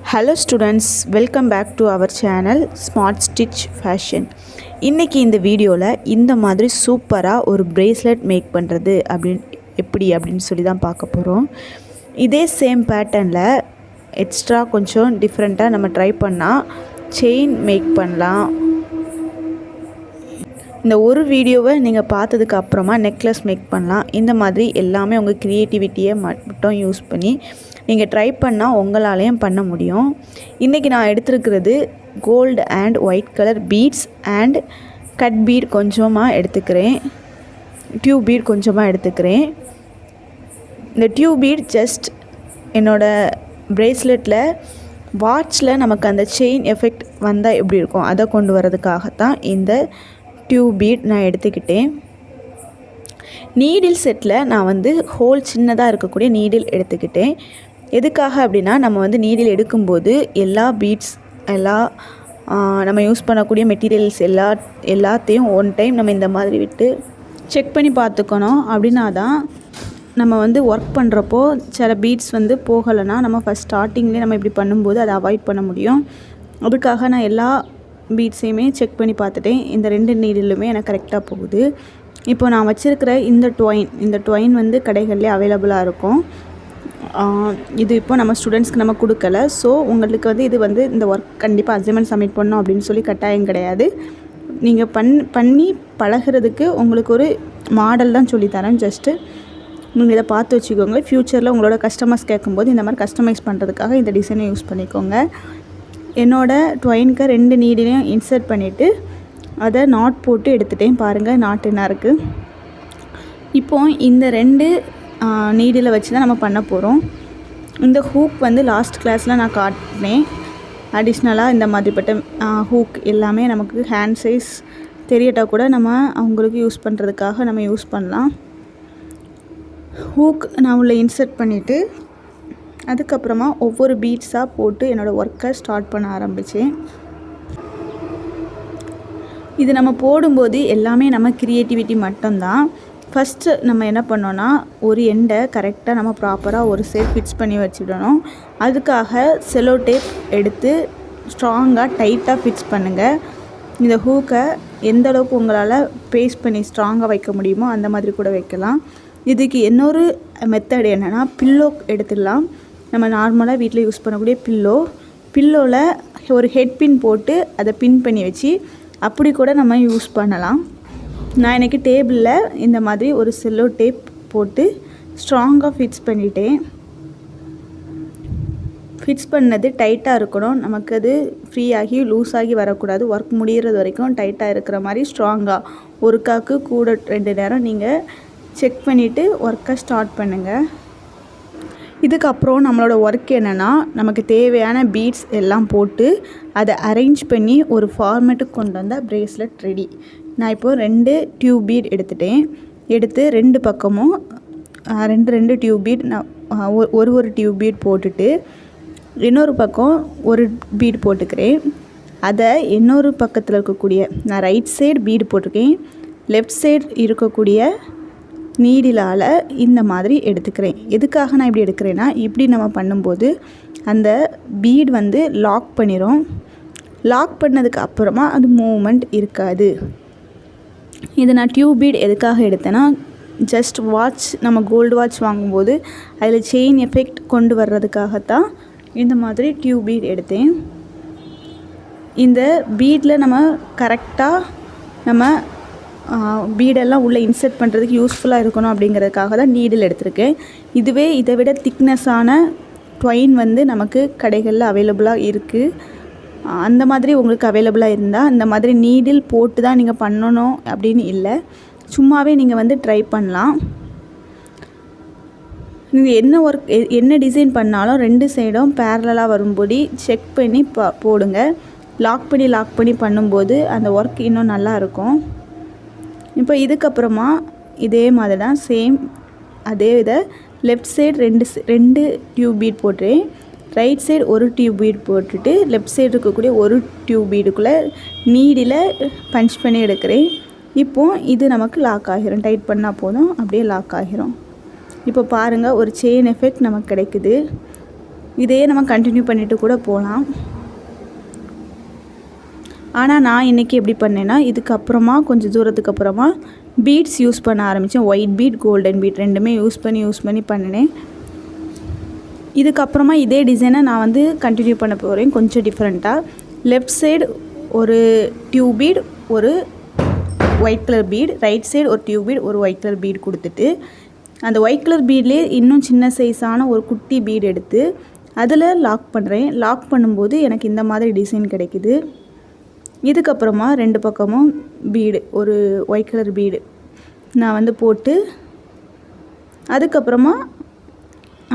Hello students, welcome back to our channel smart stitch fashion. இன்றைக்கி இந்த வீடியோவில் இந்த மாதிரி சூப்பராக ஒரு ப்ரேஸ்லெட் மேக் பண்ணுறது அப்படின்னு சொல்லி தான் பார்க்க போகிறோம். இதே சேம் பேட்டர்னில் எக்ஸ்ட்ரா கொஞ்சம் டிஃப்ரெண்ட்டாக நம்ம ட்ரை பண்ணால் செயின் மேக் பண்ணலாம். இந்த ஒரு வீடியோவை நீங்கள் பார்த்ததுக்கு அப்புறமா நெக்லஸ் மேக் பண்ணலாம். இந்த மாதிரி எல்லாமே உங்கள் க்ரியேட்டிவிட்டியை மட்டும் யூஸ் பண்ணி நீங்கள் ட்ரை பண்ணால் உங்களாலேயும் பண்ண முடியும். இன்றைக்கி நான் எடுத்துருக்கிறது gold and white colour beads and cut bead கொஞ்சமாக எடுத்துக்கிறேன், டியூப் பீட் கொஞ்சமாக எடுத்துக்கிறேன். இந்த டியூப் பீட் ஜஸ்ட் என்னோடய ப்ரேஸ்லெட்டில் வாட்சில் நமக்கு அந்த செயின் எஃபெக்ட் வந்தால் எப்படி இருக்கும் அதை கொண்டு வரதுக்காகத்தான் இந்த டியூப் பீட் நான் எடுத்துக்கிட்டேன். நீடில் செட்டில் நான் ஹோல் சின்னதாக இருக்கக்கூடிய நீடில் எடுத்துக்கிட்டேன். எதுக்காக அப்படின்னா, நம்ம நீடில் எடுக்கும்போது எல்லா பீட்ஸ் நம்ம யூஸ் பண்ணக்கூடிய மெட்டீரியல்ஸ் எல்லாத்தையும் ஒன் டைம் நம்ம இந்த மாதிரி விட்டு செக் பண்ணி பார்த்துக்கணும். அப்படின்னா தான் நம்ம ஒர்க் பண்ணுறப்போ சில பீட்ஸ் போகலைன்னா நம்ம ஃபஸ்ட் ஸ்டார்டிங்லேயே நம்ம இப்படி பண்ணும்போது அதை அவாய்ட் பண்ண முடியும். அதுக்காக நான் எல்லா பீட்ஸையுமே செக் பண்ணி பார்த்துட்டேன். இந்த 2 நீடிலுமே எனக்கு கரெக்டாக போகுது. இப்போ நான் வச்சுருக்கிற இந்த ட்வைன் கடைகள்லேயே அவைலபிளாக இருக்கும். இது இப்போ நம்ம ஸ்டூடெண்ட்ஸ்க்கு நம்ம கொடுக்கல. ஸோ உங்களுக்கு இது இந்த ஒர்க் கண்டிப்பாக அசைன்மெண்ட் சப்மிட் பண்ணணும் அப்படின்னு சொல்லி கட்டாயம் கிடையாது. நீங்கள் பண்ணி பழகிறதுக்கு உங்களுக்கு ஒரு மாடல் தான் சொல்லித்தரேன். ஜஸ்ட்டு நீங்கள் இதை பார்த்து வச்சுக்கோங்க. ஃப்யூச்சரில் உங்களோட கஸ்டமர்ஸ் கேட்கும்போது இந்த மாதிரி கஸ்டமைஸ் பண்ணுறதுக்காக இந்த டிசைனை யூஸ் பண்ணிக்கோங்க. என்னோடய ட்வைனுக்கு 2 நீடிலையும் இன்சர்ட் பண்ணிவிட்டு அதை நாட் போட்டு எடுத்துகிட்டேன். பாருங்கள், நாட் என்ன இருக்குது. இப்போது இந்த 2 நீடில் வச்சு தான் நம்ம பண்ண போகிறோம். இந்த ஹூக் லாஸ்ட் கிளாஸில் நான் காட்டினேன். அடிஷ்னலாக இந்த மாதிரிப்பட்ட ஹூக் எல்லாமே நமக்கு ஹேண்ட் சைஸ் தெரியட்டால் கூட நம்ம அவங்களுக்கு யூஸ் பண்ணுறதுக்காக நம்ம யூஸ் பண்ணலாம். ஹூக் நான் உள்ள இன்சர்ட் பண்ணிவிட்டு அதுக்கப்புறமா ஒவ்வொரு பீட்ஸாக போட்டு என்னோடய ஒர்க்கை ஸ்டார்ட் பண்ண ஆரம்பித்தேன். இது நம்ம போடும்போது எல்லாமே நம்ம க்ரியேட்டிவிட்டி மட்டும்தான். ஃபஸ்ட்டு நம்ம என்ன பண்ணோன்னா, ஒரு எண்டை கரெக்டாக நம்ம ப்ராப்பராக ஒரு சைட் ஃபிக்ஸ் பண்ணி வச்சுடணும். அதுக்காக செலோ டேப் எடுத்து ஸ்ட்ராங்காக டைட்டாக ஃபிக்ஸ் பண்ணுங்கள். இந்த ஹூக்கை எந்த அளவுக்கு உங்களால் பேஸ்ட் பண்ணி ஸ்ட்ராங்காக வைக்க முடியுமோ அந்த மாதிரி கூட வைக்கலாம். இதுக்கு இன்னொரு மெத்தட் என்னென்னா, பில்லோ எடுத்துடலாம். நம்ம நார்மலாக வீட்டில் யூஸ் பண்ணக்கூடிய பில்லோவில் ஒரு ஹெட் பின் போட்டு அதை பின் பண்ணி வச்சு அப்படி கூட நம்ம யூஸ் பண்ணலாம். நான் இன்றைக்கி டேபிளில் இந்த மாதிரி ஒரு செல்லோ டேப் போட்டு ஸ்ட்ராங்காக ஃபிக்ஸ் பண்ணிட்டேன். ஃபிக்ஸ் பண்ணது டைட்டாக இருக்கணும். நமக்கு அது ஃப்ரீயாகி லூஸாகி வரக்கூடாது. ஒர்க் முடிகிறது வரைக்கும் டைட்டாக இருக்கிற மாதிரி ஸ்ட்ராங்காக ஒர்க்காக்கு கூட 2 நேரம் நீங்கள் செக் பண்ணிவிட்டு ஒர்க்கை ஸ்டார்ட் பண்ணுங்கள். இதுக்கப்புறம் நம்மளோட ஒர்க் என்னென்னா, நமக்கு தேவையான பீட்ஸ் எல்லாம் போட்டு அதை அரேஞ்ச் பண்ணி ஒரு ஃபார்மேட்டுக்கு கொண்டு வந்தால் ப்ரேஸ்லெட் ரெடி. நான் இப்போது 2 டியூப் பீட் எடுத்து 2 பக்கமும் 2 டியூப் பீட் நான் ஒரு டியூப் பீட் போட்டுட்டு இன்னொரு பக்கம் ஒரு பீட் போட்டுக்கிறேன். அதை இன்னொரு பக்கத்தில் இருக்கக்கூடிய நான் ரைட் சைடு பீடு போட்டிருக்கேன், லெஃப்ட் சைடு இருக்கக்கூடிய நீடிலால் இந்த மாதிரி எடுத்துக்கிறேன். எதுக்காக நான் இப்படி எடுக்கிறேன்னா, இப்படி நம்ம பண்ணும்போது அந்த பீட் லாக் பண்ணிடும். லாக் பண்ணதுக்கு அப்புறமா அது மூவ்மெண்ட் இருக்காது. இது நான் டியூப் பீட் எதுக்காக எடுத்தேன்னா, ஜஸ்ட் வாட்ச் நம்ம கோல்டு வாட்ச் வாங்கும்போது அதில் செயின் எஃபெக்ட் கொண்டு வர்றதுக்காகத்தான் இந்த மாதிரி டியூப் பீட் எடுத்தேன். இந்த பீடில் நம்ம கரெக்டாக நம்ம பீடெல்லாம் உள்ளே இன்சர்ட் பண்ணுறதுக்கு யூஸ்ஃபுல்லாக இருக்கணும் அப்படிங்கிறதுக்காக தான் நீடில் எடுத்திருக்கேன். இதுவே இதை விட திக்னஸான ட்வைன் நமக்கு கடைகளில் அவைலபிளாக இருக்குது. அந்த மாதிரி உங்களுக்கு அவைலபிளாக இருந்தால் இந்த மாதிரி நீடில் போட்டு தான் நீங்கள் பண்ணணும் அப்படின்னு இல்லை, சும்மாவே நீங்கள் ட்ரை பண்ணலாம். நீங்கள் என்ன டிசைன் பண்ணாலும் 2 சைடும் பேரலாக வரும்படி செக் பண்ணி போடுங்க. லாக் பண்ணி பண்ணும்போது அந்த ஒர்க் இன்னும் நல்லாயிருக்கும். இப்போ இதுக்கப்புறமா இதே மாதிரி தான் சேம் அதே இதை லெஃப்ட் சைடு 2 டியூப் பீட் போட்டுறேன், ரைட் சைடு ஒரு டியூப் பீட் போட்டுட்டு லெஃப்ட் சைடு இருக்கக்கூடிய ஒரு டியூப் பீடுக்குள்ளே நீடில் பஞ்ச் பண்ணி எடுக்கிறேன். இப்போது இது நமக்கு லாக் ஆகிரும். டைட் பண்ணால் போதும், அப்படியே லாக் ஆகிரும். இப்போ பாருங்கள், ஒரு செயின் எஃபெக்ட் நமக்கு கிடைக்குது. இதையே நம்ம கண்டினியூ பண்ணிட்டு கூட போகலாம். ஆனால் நான் இன்றைக்கி எப்படி பண்ணேன்னா, இதுக்கப்புறமா கொஞ்சம் தூரத்துக்கு அப்புறமா பீட்ஸ் யூஸ் பண்ண ஆரம்பித்தேன். ஒயிட் பீட், கோல்டன் பீட் ரெண்டுமே யூஸ் பண்ணி பண்ணினேன். இதுக்கப்புறமா இதே டிசைனை நான் வந்து கண்டினியூ பண்ண போகிறேன் கொஞ்சம் டிஃப்ரெண்ட்டாக. லெஃப்ட் சைடு ஒரு டியூப் பீட், ஒரு white colour beat, right side ஒரு டியூப் பீட், ஒரு ஒயிட் கலர் பீட் கொடுத்துட்டு, அந்த ஒயிட் கலர் பீட்லேயே இன்னும் சின்ன சைஸான ஒரு குட்டி பீட் எடுத்து அதில் லாக் பண்ணுறேன். லாக் பண்ணும்போது எனக்கு இந்த மாதிரி டிசைன் கிடைக்குது. இதுக்கப்புறமா 2 பக்கமும் பீடு, ஒரு ஒயிட் கலர் பீடு நான் வந்து போட்டு, அதுக்கப்புறமா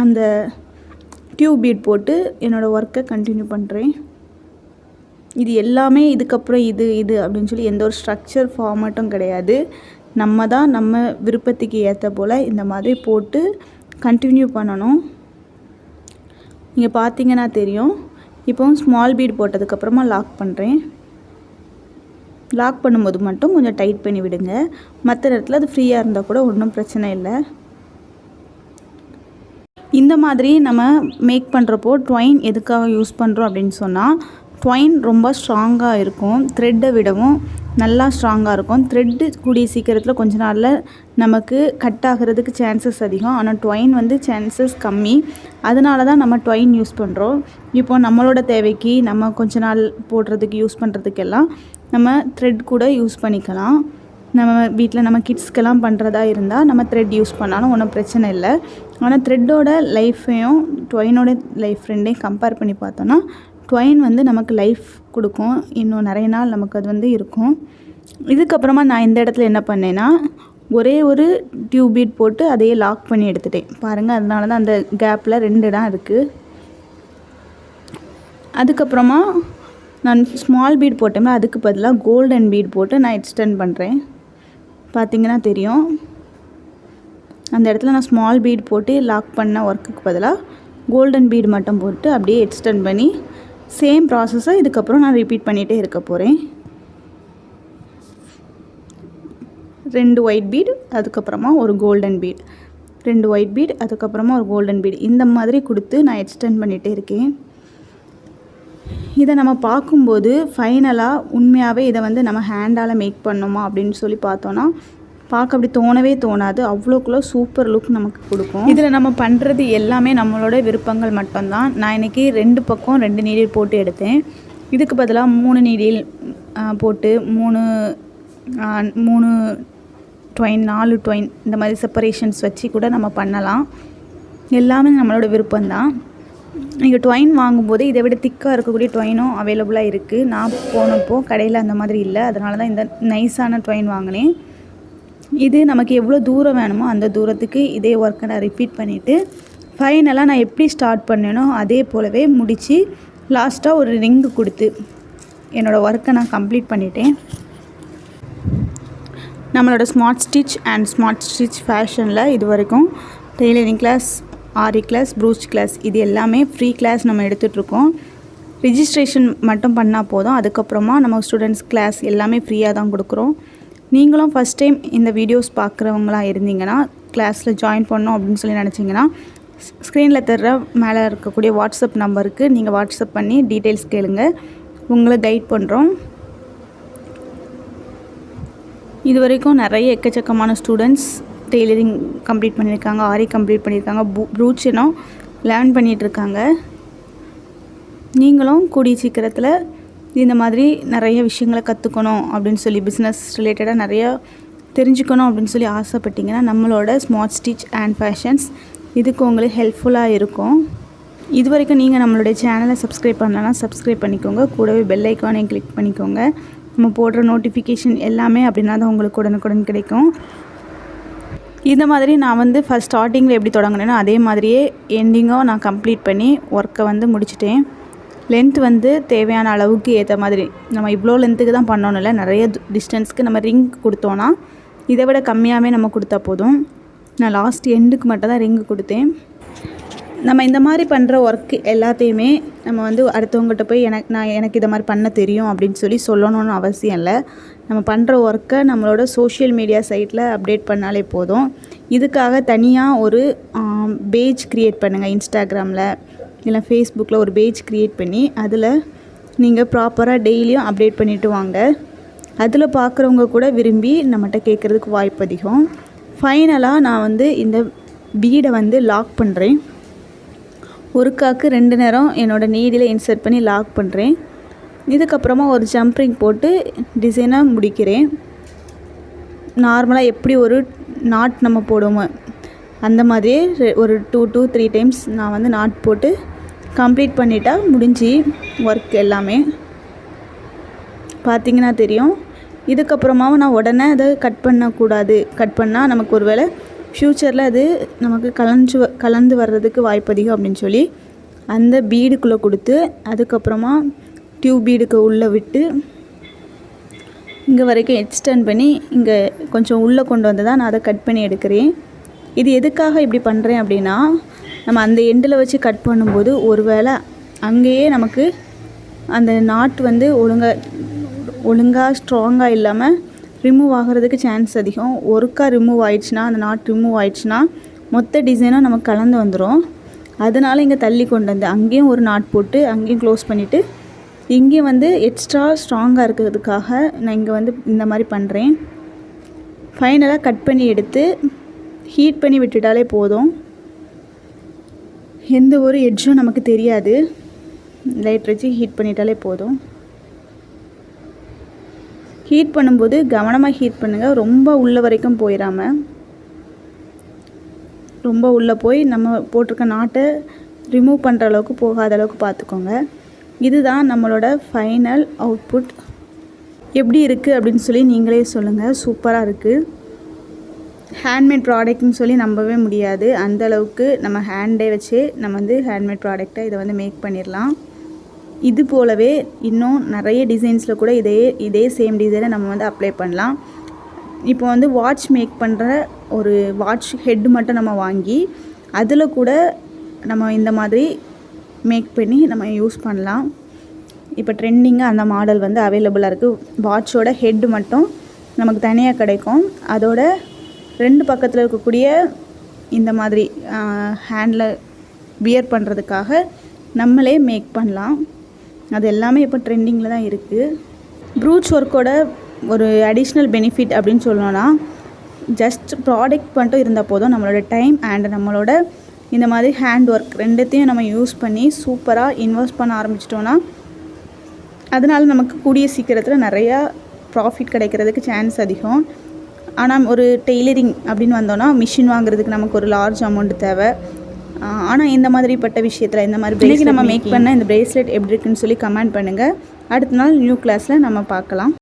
அந்த டியூப் பீட் போட்டு என்னோடய ஒர்க்கை கண்டினியூ பண்ணுறேன். இது எல்லாமே இதுக்கப்புறம் இது அப்படின்னு சொல்லி எந்த ஒரு ஸ்ட்ரக்சர் ஃபார்மேட்டும் கிடையாது. நம்ம தான் நம்ம விருப்பத்துக்கு ஏற்ற போல் இந்த மாதிரி போட்டு கண்டினியூ பண்ணணும். நீங்கள் பார்த்தீங்கன்னா தெரியும். இப்போ ஸ்மால் பீட் போட்டதுக்கப்புறமா லாக் பண்ணுறேன். லாக் பண்ணும்போது மட்டும் கொஞ்சம் டைட் பண்ணி விடுங்க. மற்ற நேரத்தில் அது ஃப்ரீயாக இருந்தால் கூட ஒன்றும் பிரச்சனை இல்லை. இந்த மாதிரி நம்ம மேக் பண்ணுறப்போ ட்வைன் எதுக்காக யூஸ் பண்ணுறோம் அப்படின்னு சொன்னால், ட்வைன் ரொம்ப ஸ்ட்ராங்காக இருக்கும். த்ரெட்டை விடவும் நல்லா ஸ்ட்ராங்காக இருக்கும். த்ரெட்டு கூடிய சீக்கிரத்தில் கொஞ்ச நாளில் நமக்கு கட் ஆகிறதுக்கு சான்சஸ் அதிகம். ஆனால் ட்வைன் வந்து சான்சஸ் கம்மி. அதனால தான் நம்ம ட்வைன் யூஸ் பண்ணுறோம். இப்போ நம்மளோட தேவைக்கு நம்ம கொஞ்ச நாள் போடுறதுக்கு யூஸ் பண்ணுறதுக்கெல்லாம் நம்ம த்ரெட் கூட யூஸ் பண்ணிக்கலாம். நம்ம வீட்டில் நம்ம கிட்ஸ்க்கெல்லாம் பண்ணுறதா இருந்தால் நம்ம த்ரெட் யூஸ் பண்ணாலும் ஒன்றும் பிரச்சனை இல்லை. ஆனால் த்ரெட்டோட லைஃப்பையும் ட்வைனோட லைஃப் ரெண்டையும் கம்பேர் பண்ணி பார்த்தோன்னா, ட்வைன் வந்து நமக்கு லைஃப் கொடுக்கும். இன்னும் நிறைய நாள் நமக்கு அது வந்து இருக்கும். இதுக்கப்புறமா நான் இந்த இடத்துல என்ன பண்ணேன்னா, ஒரே ஒரு டியூப் பீட் போட்டு அதையே லாக் பண்ணி எடுத்துட்டேன். பாருங்கள், அதனால தான் அந்த கேப்பில் 2 இடம் இருக்குது. அதுக்கப்புறமா நான் ஸ்மால் பீட் போட்டோம்னா அதுக்கு பதிலாக கோல்டன் பீட் போட்டு நான் எக்ஸ்டெண்ட் பண்ணுறேன். பார்த்திங்கன்னா தெரியும். அந்த இடத்துல நான் ஸ்மால் பீட் போட்டு லாக் பண்ண ஒர்க்குக்கு பதிலாக கோல்டன் பீட் மட்டும் போட்டு அப்படியே எக்ஸ்டெண்ட் பண்ணி சேம் ப்ராசஸை இதுக்கப்புறம் நான் ரிப்பீட் பண்ணிகிட்டே இருக்க போகிறேன். 2 ஒயிட் பீட், அதுக்கப்புறமா ஒரு கோல்டன் பீட், 2 ஒயிட் பீட், அதுக்கப்புறமா ஒரு கோல்டன் பீட், இந்த மாதிரி கொடுத்து நான் எக்ஸ்டெண்ட் பண்ணிகிட்டே இருக்கேன். இதை நம்ம பார்க்கும்போது ஃபைனலாக உண்மையாகவே இதை வந்து நம்ம ஹேண்டால் மேக் பண்ணோமா அப்படின்னு சொல்லி பார்த்தோன்னா பார்க்க அப்படி தோணவே தோணாது. அவ்வளோக்குள்ள சூப்பர் லுக் நமக்கு கொடுக்கும். இதில் நம்ம பண்ணுறது எல்லாமே நம்மளோட விருப்பங்கள் மட்டும்தான். நான் இன்றைக்கி 2 பக்கம் 2 நீடில் போட்டு எடுத்தேன். இதுக்கு பதிலாக 3 நீடில் போட்டு 3 ட்வைன், 4 ட்வைன் இந்த மாதிரி செப்பரேஷன்ஸ் வச்சு கூட நம்ம பண்ணலாம். எல்லாமே நம்மளோட விருப்பம்தான். நீங்கள் ட்வைன் வாங்கும்போது இதை விட திக்காக இருக்கக்கூடிய ட்வைனும் அவைலபிளாக இருக்குது. நான் போனப்போ கடையில் அந்த மாதிரி இல்லை. அதனால தான் இந்த நைஸான ட்வைன் வாங்கினேன். இது நமக்கு எவ்வளோ தூரம் வேணுமோ அந்த தூரத்துக்கு இதே ஒர்க்கை நான் ரிப்பீட் பண்ணிவிட்டு ஃபைனலாக நான் எப்படி ஸ்டார்ட் பண்ணேனோ அதே போலவே முடித்து லாஸ்ட்டாக ஒரு ரிங்கு கொடுத்து என்னோடய ஒர்க்கை நான் கம்ப்ளீட் பண்ணிட்டேன். நம்மளோட ஸ்மார்ட் ஸ்டிச் ஃபேஷனில் இது வரைக்கும் டெய்லரிங் கிளாஸ், ஆரி கிளாஸ், ப்ரூச் கிளாஸ் இது எல்லாமே ஃப்ரீ கிளாஸ் நம்ம எடுத்துகிட்ருக்கோம். ரிஜிஸ்ட்ரேஷன் மட்டும் பண்ணால் போதும். அதுக்கப்புறமா நம்ம ஸ்டூடெண்ட்ஸ் கிளாஸ் எல்லாமே ஃப்ரீயாக தான் கொடுக்குறோம். நீங்களும் ஃபஸ்ட் டைம் இந்த வீடியோஸ் பார்க்குறவங்களா இருந்தீங்கன்னா, கிளாஸில் ஜாயின் பண்ணோம் அப்படின்னு சொல்லி நினச்சிங்கன்னா, ஸ்க்ரீனில் தர்ற மேலே இருக்கக்கூடிய வாட்ஸ்அப் நம்பருக்கு நீங்கள் வாட்ஸ்அப் பண்ணி டீட்டெயில்ஸ் கேளுங்க. உங்களை கைட் பண்ணுறோம். இது வரைக்கும் நிறைய எக்கச்சக்கமான ஸ்டூடெண்ட்ஸ் டெய்லரிங் கம்ப்ளீட் பண்ணியிருக்காங்க, ஆரி கம்ப்ளீட் பண்ணியிருக்காங்க, ப்ரூச் இன்னும் லேர்ன் பண்ணிகிட்ருக்காங்க. நீங்களும் கூடிய சீக்கிரத்தில் இந்த மாதிரி நிறைய விஷயங்களை கற்றுக்கணும் அப்படின்னு சொல்லி, பிஸ்னஸ் ரிலேட்டடாக நிறையா தெரிஞ்சுக்கணும் அப்படின்னு சொல்லி ஆசைப்பட்டிங்கன்னா, நம்மளோட ஸ்மார்ட் ஸ்டிச் அண்ட் ஃபேஷன்ஸ் இதுக்கு உங்களுக்கு ஹெல்ப்ஃபுல்லாக இருக்கும். இது வரைக்கும் நீங்கள் நம்மளுடைய சேனலை சப்ஸ்கிரைப் பண்ணலன்னா சப்ஸ்கிரைப் பண்ணிக்கோங்க. கூடவே பெல் ஐக்கானையும் கிளிக் பண்ணிக்கோங்க. நம்ம போடுற நோட்டிஃபிகேஷன் எல்லாமே அப்படின்னா தான் உங்களுக்கு உடனுக்குடன் கிடைக்கும். இந்த மாதிரி நான் வந்து ஃபஸ்ட் ஸ்டார்டிங்கில் எப்படி தொடங்கினேனோ அதே மாதிரியே எண்டிங்கும் நான் கம்ப்ளீட் பண்ணி ஒர்க்கை வந்து முடிச்சிட்டேன். லென்த் வந்து தேவையான அளவுக்கு ஏற்ற மாதிரி நம்ம இவ்வளோ லென்த்துக்கு தான் பண்ணணும் இல்லை, நிறைய டிஸ்டன்ஸ்க்கு நம்ம ரிங் கொடுத்தோன்னா இதை விட கம்மியாகவே நம்ம கொடுத்தா போதும். நான் லாஸ்ட் எண்டுக்கு மட்டும் தான் ரிங்கு கொடுத்தேன். நம்ம இந்த மாதிரி பண்ணுற ஒர்க்கு எல்லாத்தையுமே நம்ம வந்து அடுத்தவங்ககிட்ட போய் எனக்கு இதை மாதிரி பண்ண தெரியும் அப்படின்னு சொல்லி சொல்லணும்னு அவசியம் இல்லை. நம்ம பண்ணுற ஒர்க்கை நம்மளோட சோஷியல் மீடியா சைட்டில் அப்டேட் பண்ணாலே போதும். இதுக்காக தனியாக ஒரு பேஜ் க்ரியேட் பண்ணுங்கள். இன்ஸ்டாகிராமில் இல்லை ஃபேஸ்புக்கில் ஒரு பேஜ் க்ரியேட் பண்ணி அதில் நீங்கள் ப்ராப்பராக டெய்லியும் அப்டேட் பண்ணிவிட்டு வாங்க. அதில் பார்க்குறவங்க கூட விரும்பி நம்மகிட்ட கேட்குறதுக்கு வாய்ப்பு அதிகம். ஃபைனலாக நான் வந்து இந்த பீடை வந்து லாக் பண்ணுறேன். ஒருக்காக்கு 2 நேரம் என்னோடய நீடில் இன்சர்ட் பண்ணி லாக் பண்ணுறேன். இதுக்கப்புறமா ஒரு ஜம்ப்ரிங் போட்டு டிசைனாக முடிக்கிறேன். நார்மலாக எப்படி ஒரு நாட் நம்ம போடுவோமோ அந்த மாதிரியே ஒரு 2 to 3 டைம்ஸ் நான் வந்து நாட் போட்டு கம்ப்ளீட் பண்ணிட்டா முடிஞ்சு ஒர்க் எல்லாமே பார்த்திங்கன்னா தெரியும். இதுக்கப்புறமாவும் நான் உடனே அதை கட் பண்ணக்கூடாது. கட் பண்ணால் நமக்கு ஒரு வேளை ஃப்யூச்சரில் அது நமக்கு கலந்து வர்றதுக்கு வாய்ப்பு அதிகம் அப்படின்னு சொல்லி அந்த பீடுக்குள்ளே கொடுத்து அதுக்கப்புறமா டியூப் பீடுக்கு உள்ளே விட்டு இங்கே வரைக்கும் எக்ஸ்டெண்ட் பண்ணி இங்கே கொஞ்சம் உள்ளே கொண்டு வந்து தான் நான் அதை கட் பண்ணி எடுக்கிறேன். இது எதுக்காக இப்படி பண்ணுறேன் அப்படின்னா, நம்ம அந்த எண்டில் வச்சு கட் பண்ணும்போது ஒரு வேளை அங்கேயே நமக்கு அந்த நாட் வந்து ஒழுங்காக ஸ்ட்ராங்காக இல்லாமல் ரிமூவ் ஆகிறதுக்கு சான்ஸ் அதிகம். ஒருக்கா ரிமூவ் ஆயிடுச்சுன்னா, அந்த நாட் ரிமூவ் ஆயிடுச்சுன்னா மொத்த டிசைனும் நமக்கு கலந்து வந்துடும். அதனால் இங்கே தள்ளி கொண்டு வந்து அங்கேயும் ஒரு நாட் போட்டு அங்கேயும் க்ளோஸ் பண்ணிவிட்டு இங்கே வந்து எக்ஸ்ட்ரா ஸ்ட்ராங்காக இருக்கிறதுக்காக நான் இங்கே வந்து இந்த மாதிரி பண்ணுறேன். ஃபைனலாக கட் பண்ணி எடுத்து ஹீட் பண்ணி விட்டுட்டாலே போதும். எந்த ஒரு எட்ஜும் நமக்கு தெரியாது. லைட் வச்சு ஹீட் பண்ணிட்டாலே போதும். ஹீட் பண்ணும்போது கவனமாக ஹீட் பண்ணுங்கள். ரொம்ப உள்ள வரைக்கும் போயிடாமல், ரொம்ப உள்ளே போய் நம்ம போட்டிருக்க நாட்டை ரிமூவ் பண்ணுற அளவுக்கு போகாத அளவுக்கு பார்த்துக்கோங்க. இதுதான் நம்மளோட ஃபைனல் அவுட்புட். எப்படி இருக்குது அப்படின்னு சொல்லி நீங்களே சொல்லுங்கள். சூப்பராக இருக்குது. ஹேண்ட்மேட் ப்ராடக்ட்னு சொல்லி நம்பவே முடியாது. அந்தளவுக்கு நம்ம ஹேண்டே வச்சு நம்ம வந்து ஹேண்ட்மேட் ப்ராடக்டை இதை வந்து மேக் பண்ணிடலாம். இது போலவே இன்னும் நிறைய டிசைன்ஸில் கூட இதே சேம் டிசைனை நம்ம வந்து அப்ளை பண்ணலாம். இப்போ வந்து வாட்ச் மேக் பண்ணுற ஒரு வாட்ச் ஹெட் மட்டும் நம்ம வாங்கி அதில் கூட நம்ம இந்த மாதிரி மேக் பண்ணி நம்ம யூஸ் பண்ணலாம். இப்போ ட்ரெண்டிங்காக அந்த மாடல் வந்து அவைலபிளாக இருக்குது. வாட்சோட ஹெட்டு மட்டும் நமக்கு தனியாக கிடைக்கும். அதோட 2 பக்கத்தில் இருக்கக்கூடிய இந்த மாதிரி ஹேண்டில் வியர் பண்ணுறதுக்காக நம்மளே மேக் பண்ணலாம். அது எல்லாமே இப்போ ட்ரெண்டிங்கில் தான் இருக்குது. ப்ரூச் ஒர்க்கோட ஒரு அடிஷ்னல் பெனிஃபிட் அப்படின்னு சொல்லணும்னா, ஜஸ்ட் ப்ராடக்ட் மட்டும் இருந்தால் போதும். நம்மளோட டைம் அண்ட் நம்மளோட இந்த மாதிரி ஹேண்ட் ஒர்க் ரெண்டுத்தையும் நம்ம யூஸ் பண்ணி சூப்பராக இன்வெஸ்ட் பண்ண ஆரம்பிச்சிட்டோன்னா அதனால் நமக்கு கூடிய சீக்கிரத்தில் நிறையா ப்ராஃபிட் கிடைக்கிறதுக்கு சான்ஸ் அதிகம். ஆனால் ஒரு டெய்லரிங் அப்படின்னு வந்தோன்னா மிஷின் வாங்குறதுக்கு நமக்கு ஒரு லார்ஜ் அமௌண்ட் தேவை. ஆனால் இந்த மாதிரிப்பட்ட விஷயத்தில் இந்த மாதிரி இன்றைக்கி நம்ம மேக் பண்ண இந்த பிரேஸ்லெட் எப்படி இருக்குன்னு சொல்லி கமெண்ட் பண்ணுங்கள். அடுத்த நாள் நியூ கிளாஸில் நம்ம பார்க்கலாம்.